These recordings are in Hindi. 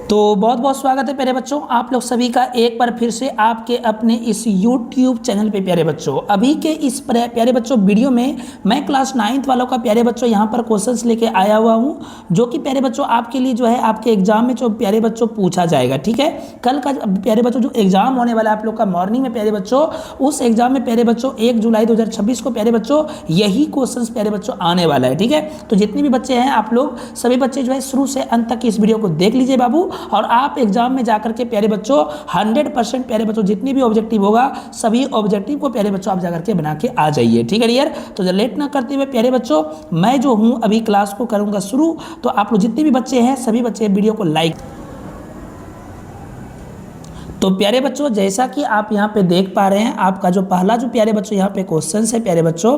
तो बहुत बहुत स्वागत है प्यारे बच्चों, आप लोग सभी का एक बार फिर से आपके अपने इस YouTube चैनल पे। प्यारे बच्चों, अभी के इस प्यारे बच्चों वीडियो में मैं क्लास 9th वालों का प्यारे बच्चों यहाँ पर क्वेश्चंस लेके आया हुआ हूँ, जो कि प्यारे बच्चों आपके लिए जो है आपके एग्जाम में जो प्यारे बच्चों पूछा जाएगा। ठीक है, कल का प्यारे बच्चों जो एग्जाम होने वाला है आप लोग का मॉर्निंग में प्यारे बच्चों, उस एग्जाम में प्यारे बच्चों 1 जुलाई 2026 को प्यारे बच्चों यही क्वेश्चन प्यारे बच्चों आने वाला है। ठीक है, तो जितने भी बच्चे हैं आप लोग सभी बच्चे जो है शुरू से अंत तक इस वीडियो को देख लीजिए बाबू, और आप एग्जाम में जाकर के प्यारे बच्चों 100% प्यारे बच्चों जितनी भी ऑब्जेक्टिव होगा सभी ऑब्जेक्टिव को प्यारे बच्चों आप जाकर के बना के आ जाइए। ठीक है डियर, तो लेट ना करते हुए प्यारे बच्चों मैं जो हूं अभी क्लास को करूंगा शुरू, तो आप लोग जितने भी बच्चे हैं सभी बच्चे वीडियो को लाइक। तो प्यारे बच्चों जैसा कि आप यहाँ पे देख पा रहे हैं, आपका जो पहला जो प्यारे बच्चों यहाँ पे क्वेश्चन है प्यारे बच्चों,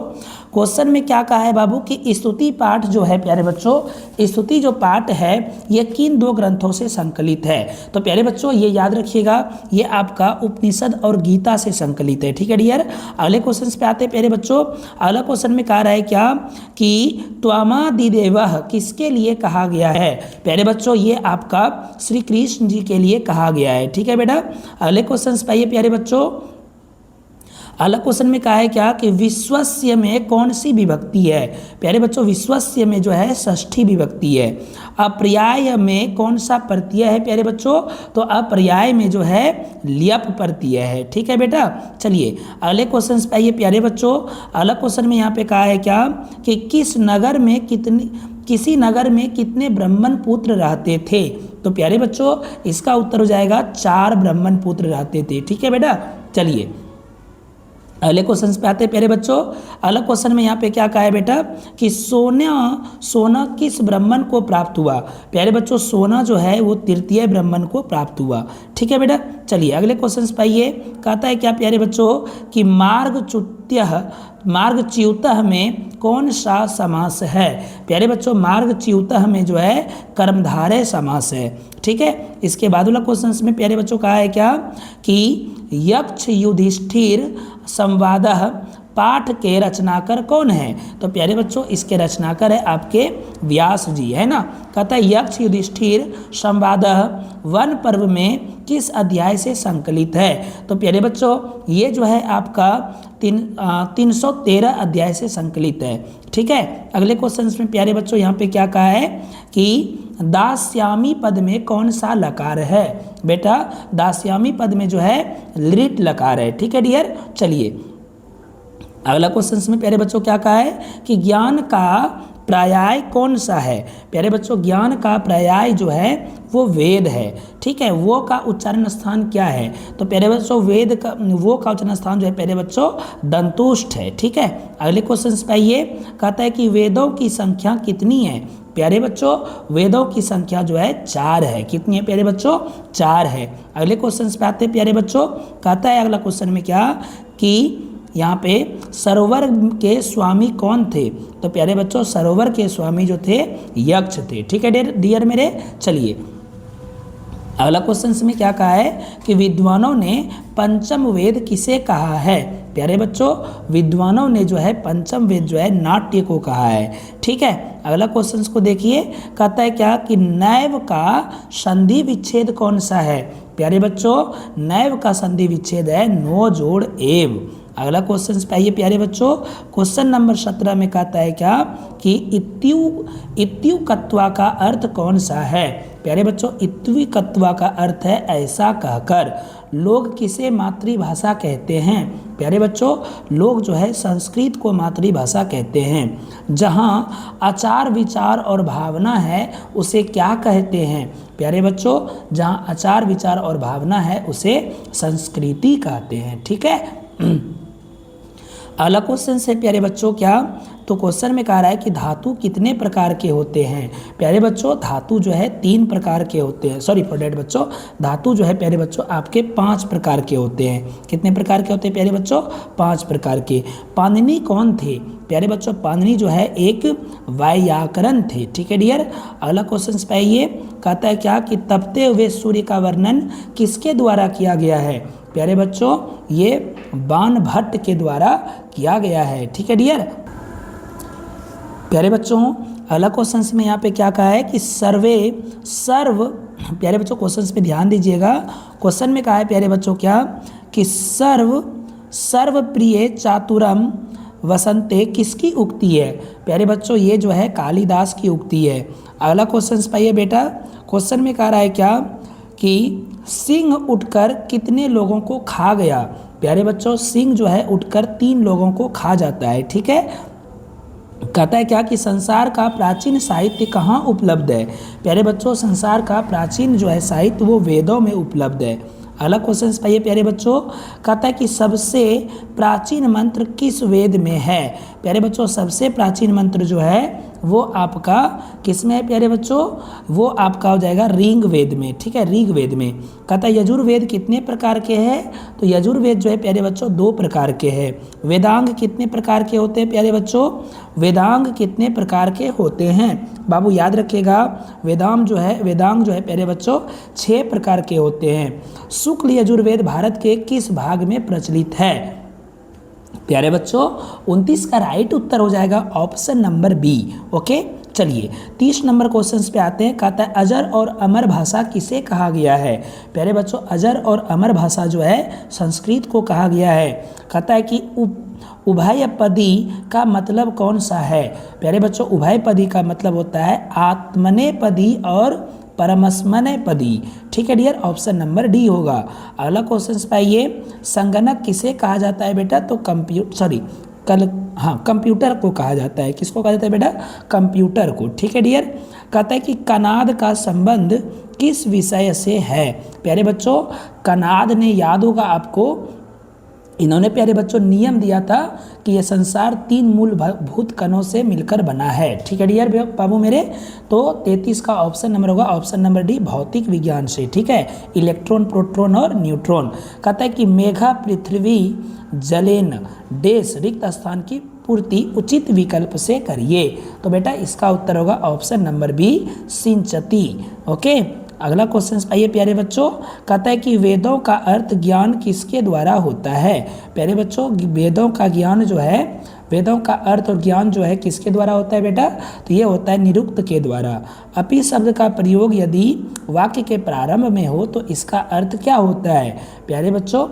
क्वेश्चन में क्या कहा है बाबू कि स्तुति पाठ जो है प्यारे बच्चों, स्तुति जो पाठ है ये किन 2 ग्रंथों से संकलित है। तो प्यारे बच्चों ये याद रखिएगा, ये आपका उपनिषद और गीता से संकलित है। ठीक है डियर, अगले क्वेश्चन पे आते हैं प्यारे बच्चों। अगला क्वेश्चन में कहा रहा है क्या कि त्वमादिदेवः किसके लिए कहा गया है। प्यारे बच्चों ये आपका श्री कृष्ण जी के लिए कहा गया है। ठीक है बेटा, अगले क्वेश्चन पे आइए प्यारे बच्चों। अगला क्वेश्चन में कहा है क्या कि विश्वस्य में कौन सी विभक्ति है। प्यारे बच्चों विश्वस्य में जो है षष्ठी विभक्ति है। अपर्याय में कौन सा प्रत्यय है प्यारे बच्चों, तो अपर्याय में जो है ल्यप प्रत्यय है। ठीक है बेटा, चलिए अगले क्वेश्चन पे आइए प्यारे बच्चों। अगला क्वेश्चन में यहाँ पे कहा है क्या कि किसी नगर में कितने ब्राह्मण पुत्र रहते थे। तो प्यारे बच्चों इसका उत्तर हो जाएगा 4 ब्राह्मण पुत्र रहते थे। ठीक है बेटा, चलिए अगले क्वेश्चन पे आते हैं प्यारे बच्चों। अगला क्वेश्चन में यहाँ पे क्या कहा है बेटा कि सोना किस ब्राह्मण को प्राप्त हुआ। प्यारे बच्चों सोना जो है वो तृतीय ब्राह्मण को प्राप्त हुआ। ठीक है बेटा, चलिए अगले क्वेश्चन पे आइए। कहता है क्या प्यारे बच्चों कि मार्गच्युतः में कौन सा समास है। प्यारे बच्चों मार्गच्युतः में जो है कर्मधारय समास है। ठीक है, इसके बाद वाला क्वेश्चन में प्यारे बच्चों कहा है क्या कि यक्ष युधिष्ठिर संवादः पाठ के रचनाकर कौन है। तो प्यारे बच्चों इसके रचनाकर है आपके व्यास जी, है ना। कहता है यक्ष युधिष्ठिर संवादः वन पर्व में किस अध्याय से संकलित है। तो प्यारे बच्चों ये जो है आपका 313 अध्याय से संकलित है। ठीक है, अगले क्वेश्चन में प्यारे बच्चों यहाँ पे क्या कहा है कि दास्यामी पद में कौन सा लकार है। बेटा दास्यामी पद में जो है लिट लकार है। ठीक है डियर, चलिए अगला क्वेश्चन में प्यारे बच्चों क्या कहा है कि ज्ञान का पर्याय कौन सा है। प्यारे बच्चों ज्ञान का पर्याय जो है वो वेद है। ठीक है, वो का उच्चारण स्थान क्या है। तो प्यारे बच्चों वेद का वो का उच्चारण स्थान जो है प्यारे बच्चों दंतुष्ट है। ठीक है, अगले क्वेश्चन पे आइए। कहता है कि वेदों की संख्या कितनी है। प्यारे बच्चों वेदों की संख्या जो है 4 है। कितनी है प्यारे बच्चों, 4 है। अगले क्वेश्चन पे आते हैं प्यारे बच्चों। कहता है अगला क्वेश्चन में क्या कि यहाँ पे सरोवर के स्वामी कौन थे। तो प्यारे बच्चों सरोवर के स्वामी जो थे यक्ष थे। ठीक है डियर मेरे, चलिए अगला क्वेश्चन में क्या कहा है कि विद्वानों ने पंचम वेद किसे कहा है। प्यारे बच्चों विद्वानों ने जो है पंचम वेद जो है नाट्य को कहा है। ठीक है, अगला क्वेश्चन को देखिए। कहता है क्या कि नैव का संधि विच्छेद कौन सा है। प्यारे बच्चों नैव का संधि विच्छेद है नो जोड़ एव। अगला क्वेश्चन पे आइए प्यारे बच्चों। क्वेश्चन नंबर 17 में कहता है क्या कि इत्युकत्वा का अर्थ कौन सा है। प्यारे बच्चों इत्युकत्वा का अर्थ है ऐसा कहकर। लोग किसे मातृभाषा कहते हैं। प्यारे बच्चों लोग जो है संस्कृत को मातृभाषा कहते हैं। जहाँ आचार विचार और भावना है उसे क्या कहते हैं। प्यारे बच्चों जहाँ आचार विचार और भावना है उसे संस्कृति कहते हैं। ठीक है, अगला क्वेश्चन से प्यारे बच्चों क्या, तो क्वेश्चन में कह रहा है कि धातु कितने प्रकार के होते हैं। प्यारे बच्चों धातु जो है 3 प्रकार के होते हैं। सॉरी फॉर डेट बच्चों, धातु जो है प्यारे बच्चों आपके 5 प्रकार के होते हैं। कितने प्रकार के होते हैं प्यारे बच्चों, 5 प्रकार के। पाणिनि कौन थे। प्यारे बच्चों पाणिनि जो है एक व्याकरण थे। ठीक है डियर, अगला क्वेश्चन पे आइए। कहता है क्या कि तपते हुए सूर्य का वर्णन किसके द्वारा किया गया है। प्यारे बच्चों ये बाणभट्ट के द्वारा किया गया है। ठीक है डियर, प्यारे बच्चों अगला क्वेश्चन में यहाँ पे क्या कहा है कि सर्व प्यारे बच्चों क्वेश्चंस पे ध्यान दीजिएगा। क्वेश्चन में कहा है प्यारे बच्चों क्या कि सर्व प्रिय चातुरम वसंते किसकी उक्ति है? प्यारे बच्चों ये जो है कालिदास की उक्ति है। अगला क्वेश्चन पाइए बेटा। क्वेश्चन में कह रहा है क्या कि सिंह उठकर कितने लोगों को खा गया? प्यारे बच्चों सिंह जो है उठकर 3 लोगों को खा जाता है। ठीक है, कहता है क्या कि संसार का प्राचीन साहित्य कहाँ उपलब्ध है? प्यारे बच्चों संसार का प्राचीन जो है साहित्य वो वेदों में उपलब्ध है। अगला क्वेश्चन पाइए प्यारे बच्चों। कहता है कि सबसे प्राचीन मंत्र किस वेद में है? प्यारे बच्चों सबसे प्राचीन मंत्र जो है वो आपका किस में है प्यारे बच्चों? वो आपका हो जाएगा ऋग वेद में। ठीक है, ऋग वेद में। कहता है यजुर्वेद कितने प्रकार के हैं? तो यजुर्वेद जो है प्यारे बच्चों 2 प्रकार के हैं। वेदांग कितने प्रकार के होते हैं प्यारे बच्चों? वेदांग कितने प्रकार के होते हैं? बाबू याद रखिएगा, वेदांग जो है प्यारे बच्चों 6 प्रकार के होते हैं। शुक्ल यजुर्वेद भारत के किस भाग में प्रचलित है? प्यारे बच्चों 29 का राइट उत्तर हो जाएगा ऑप्शन नंबर बी। ओके, चलिए 30 नंबर क्वेश्चन पे आते हैं। कहता है अजर और अमर भाषा किसे कहा गया है? प्यारे बच्चों अजर और अमर भाषा जो है संस्कृत को कहा गया है। कहता है कि उभयपदी का मतलब कौन सा है? प्यारे बच्चों उभयपदी का मतलब होता है आत्मनेपदी और परमस्मनेपदी। ठीक है डियर, ऑप्शन नंबर डी होगा। अगला क्वेश्चन पाइए। संगणक किसे कहा जाता है बेटा? तो कंप्यूटर को कहा जाता है। किसको कहा जाता है बेटा? कंप्यूटर को। ठीक है डियर। कहता है कि कनाद का संबंध किस विषय से है? प्यारे बच्चों कनाद ने याद होगा आपको, इन्होंने प्यारे बच्चों नियम दिया था कि यह संसार 3 मूलभूत कणों से मिलकर बना है। ठीक है डियर बाबू मेरे, तो 33 का ऑप्शन नंबर होगा ऑप्शन नंबर डी भौतिक विज्ञान से। ठीक है, इलेक्ट्रॉन प्रोटॉन और न्यूट्रॉन। कहता है कि मेघा पृथ्वी जलेन देश रिक्त स्थान की पूर्ति उचित विकल्प से करिए। तो बेटा इसका उत्तर होगा ऑप्शन नंबर बी सिंचती। ओके, अगला क्वेश्चन पाइए प्यारे बच्चों। कहता है कि वेदों का अर्थ ज्ञान किसके द्वारा होता है? प्यारे बच्चों वेदों का ज्ञान जो है, वेदों का अर्थ और ज्ञान जो है किसके द्वारा होता है बेटा? तो ये होता है निरुक्त के द्वारा। अपि शब्द का प्रयोग यदि वाक्य के प्रारंभ में हो तो इसका अर्थ क्या होता है? प्यारे बच्चों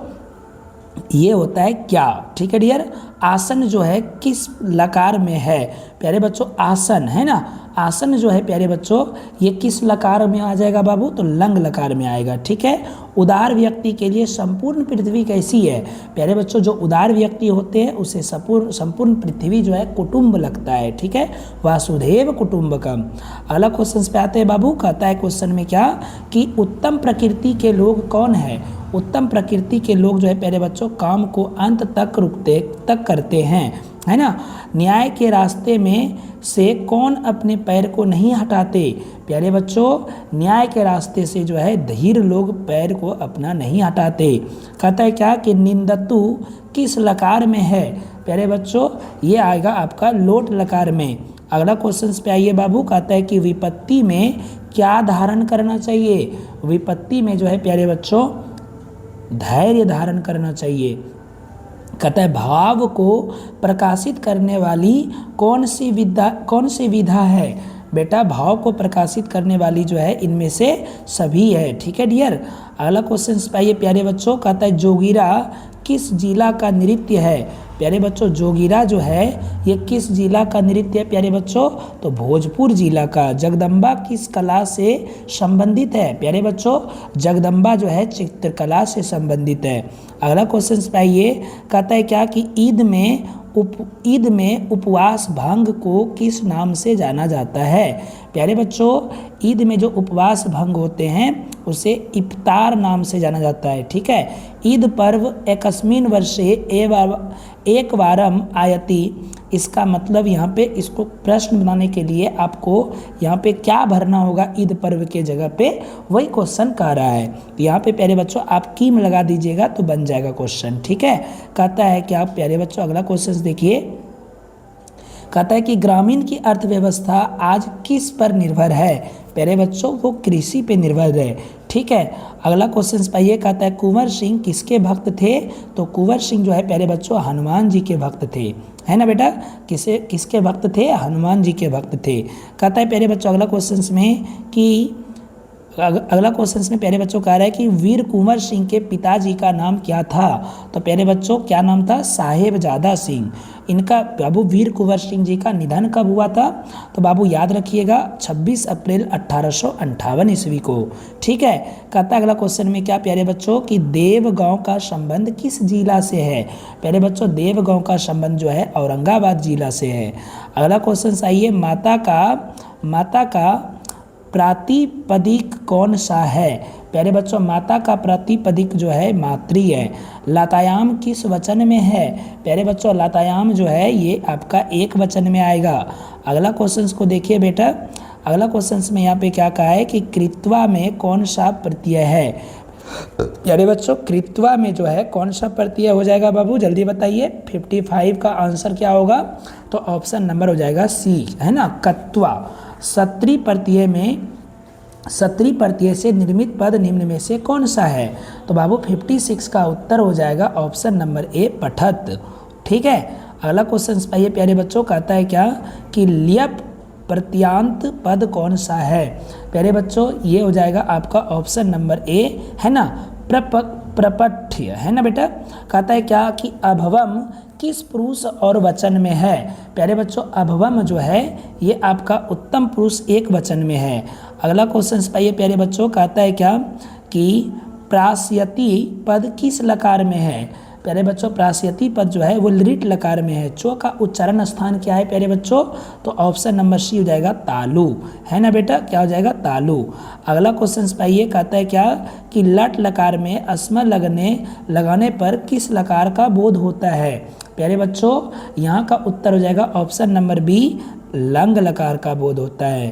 ये होता है क्या। ठीक है डियर। आसन जो है किस लकार में है? प्यारे बच्चों आसन है ना, आसन जो है प्यारे बच्चों ये किस लकार में आ जाएगा बाबू? तो लंग लकार में आएगा। ठीक है। उदार व्यक्ति के लिए संपूर्ण पृथ्वी कैसी है? प्यारे बच्चों जो उदार व्यक्ति होते हैं उसे संपूर्ण पृथ्वी जो है कुटुंब लगता है। ठीक है, वासुदेव कुटुंबकम। अगला क्वेश्चन पे आते हैं बाबू। कहता है क्वेश्चन में क्या कि उत्तम प्रकृति के लोग कौन है? उत्तम प्रकृति के लोग जो है प्यारे बच्चों काम को अंत तक करते हैं, है ना। न्याय के रास्ते में से कौन अपने पैर को नहीं हटाते? प्यारे बच्चों न्याय के रास्ते से जो है धीर लोग पैर को अपना नहीं हटाते। कहता है क्या कि निंदतु किस लकार में है? प्यारे बच्चों ये आएगा आपका लोट लकार में। अगला क्वेश्चन पे आइए बाबू। कहता है कि विपत्ति में क्या धारण करना चाहिए? विपत्ति में जो है प्यारे बच्चों धैर्य धारण करना चाहिए। कहता है भाव को प्रकाशित करने वाली कौन सी विधा है? बेटा भाव को प्रकाशित करने वाली जो है इनमें से सभी है। ठीक है डियर। अगला क्वेश्चन पाइए प्यारे बच्चों। कहता है जोगिरा किस जिला का नृत्य है? प्यारे बच्चों जोगिरा जो है ये किस जिला का नृत्य है प्यारे बच्चों? तो भोजपुर जिला का। जगदम्बा किस कला से संबंधित है? प्यारे बच्चों जगदम्बा जो है चित्रकला से संबंधित है। अगला क्वेश्चन पाइए। कहता है क्या कि ईद में उपवास भंग को किस नाम से जाना जाता है? प्यारे बच्चों ईद में जो उपवास भंग होते हैं उसे इफ्तार नाम से जाना जाता है। ठीक है। ईद पर्व एकस्मिन वर्षे एक वारम आयति, इसका मतलब यहाँ पे इसको प्रश्न बनाने के लिए आपको यहाँ पे क्या भरना होगा ईद पर्व के जगह पे, वही क्वेश्चन कह रहा है। यहाँ पे प्यारे बच्चों आप कीम लगा दीजिएगा तो बन जाएगा क्वेश्चन। ठीक है। कहता है कि आप प्यारे बच्चों अगला क्वेश्चन देखिए। कहता है कि ग्रामीण की अर्थव्यवस्था आज किस पर निर्भर है? प्यारे बच्चों वो कृषि पे निर्भर है। ठीक है। अगला क्वेश्चन पाइए। कहता है कुंवर सिंह किसके भक्त थे? तो कुंवर सिंह जो है प्यारे बच्चों हनुमान जी के भक्त थे, है ना बेटा। किसके भक्त थे? हनुमान जी के भक्त थे। कहता है प्यारे बच्चों अगला क्वेश्चन में कि अगला क्वेश्चन में प्यारे बच्चों कह रहा है कि वीर कुंवर सिंह के पिताजी का नाम क्या था। तो प्यारे बच्चों क्या नाम था, साहेबजादा सिंह। इनका बाबू वीर कुंवर सिंह जी का निधन कब हुआ था, तो बाबू याद रखिएगा 26 अप्रैल 1858 ईस्वी को। ठीक है, कहता अगला क्वेश्चन में क्या प्यारे बच्चों कि देवगांव का संबंध किस जिला से है। प्यारे बच्चों देवगांव का संबंध जो है औरंगाबाद जिला से है। अगला क्वेश्चन आइए, माता का प्रातिपदिक कौन सा है। प्यारे बच्चों माता का प्रातिपदिक जो है मातृ है। लतायाम किस वचन में है। प्यारे बच्चों लतायाम जो है ये आपका एक वचन में आएगा। अगला क्वेश्चन को देखिए बेटा, अगला क्वेश्चन में यहाँ पे क्या कहा है कि कृत्वा में कौन सा प्रत्यय है। प्यारे बच्चों कृत्वा में जो है कौन सा प्रत्यय हो जाएगा बाबू, जल्दी बताइए। 55 का आंसर क्या होगा, तो ऑप्शन नंबर हो जाएगा सी, है ना, कत्वा। सत्री प्रत्यय से निर्मित पद निम्न में से कौन सा है। तो बाबू 56 का उत्तर हो जाएगा ऑप्शन नंबर ए, पठत। ठीक है, अगला क्वेश्चन पाइए प्यारे बच्चों, कहता है क्या कि लियप प्रत्यांत पद कौन सा है। प्यारे बच्चों ये हो जाएगा आपका ऑप्शन नंबर ए, है ना, प्रपठ्य, है ना बेटा। कहता है क्या कि अभवम किस पुरुष और वचन में है। प्यारे बच्चों अभवम जो है ये आपका उत्तम पुरुष एक वचन में है। अगला क्वेश्चन पाइए प्यारे बच्चों, कहता है क्या कि प्राश्यति पद किस लकार में है। प्यारे बच्चों प्राश्यति पद जो है वो लिट लकार में है। चो का उच्चारण स्थान क्या है प्यारे बच्चों, तो ऑप्शन नंबर सी हो जाएगा तालु, है ना बेटा, क्या हो जाएगा तालु। अगला क्वेश्चन पाइए, कहता है क्या कि लट लकार में अस्म लगाने पर किस लकार का बोध होता है। प्यारे बच्चों यहाँ का उत्तर हो जाएगा ऑप्शन नंबर बी, लंग लकार का बोध होता है।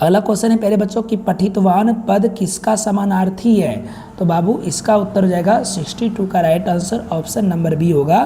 अगला क्वेश्चन है प्यारे बच्चों कि पठितवान पद किसका समानार्थी है। तो बाबू इसका उत्तर हो जाएगा 62 का right answer option number B होगा,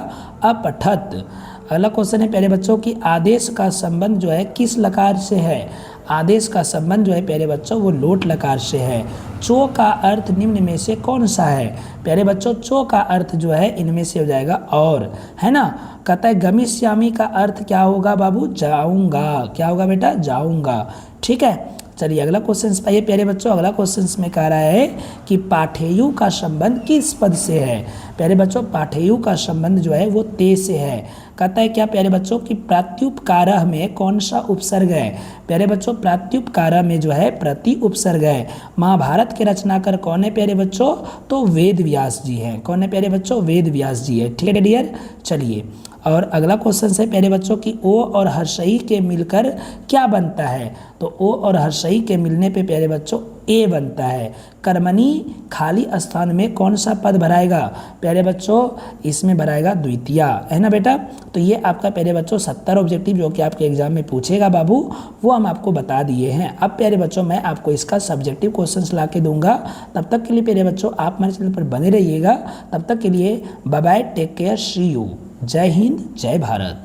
अपठत। अगला क्वेश्चन है प्यारे बच्चों कि आदेश का संबंध जो है किस लकार से है। आदेश का संबंध जो है प्यारे बच्चों वो लोट लकार से है। चो का अर्थ निम्न में से कौन सा है। प्यारे बच्चों चो का अर्थ जो है इनमें से हो जाएगा और, है ना। कहता है गमिष्यामी का अर्थ क्या होगा बाबू, जाऊंगा। क्या होगा बेटा, जाऊंगा। ठीक है, चलिए अगला क्वेश्चन पाइए प्यारे बच्चों। अगला क्वेश्चन में कह रहा है कि पाठेयु का संबंध किस पद से है। प्यारे बच्चों पाठेयु का संबंध जो है वो ते से है। कहता है क्या प्यारे बच्चों कि प्रत्युपकारः में कौन सा उपसर्ग है। प्यारे बच्चों प्रत्युपकारः में जो है प्रति उपसर्ग है। महाभारत के रचनाकार कौन है प्यारे बच्चों, तो वेद व्यास जी हैं। कौन है प्यारे बच्चों, वेद व्यास जी है। ठीक है डियर, चलिए और अगला क्वेश्चन है प्यारे बच्चों कि ओ और हर्षई के मिलकर क्या बनता है। तो ओ और हर्षई के मिलने पे प्यारे बच्चों ए बनता है। कर्मणी खाली स्थान में कौन सा पद भराएगा। प्यारे बच्चों इसमें भराएगा द्वितीया, है ना बेटा। तो ये आपका प्यारे बच्चों 70 ऑब्जेक्टिव जो कि आपके एग्जाम में पूछेगा बाबू वो हम आपको बता दिए हैं। अब प्यारे बच्चों मैं आपको इसका सब्जेक्टिव क्वेश्चन ला के दूंगा। तब तक के लिए प्यारे बच्चों आप हमारे चैनल पर बने रहिएगा। तब तक के लिए bye bye, take care, see you. जय हिंद, जय भारत।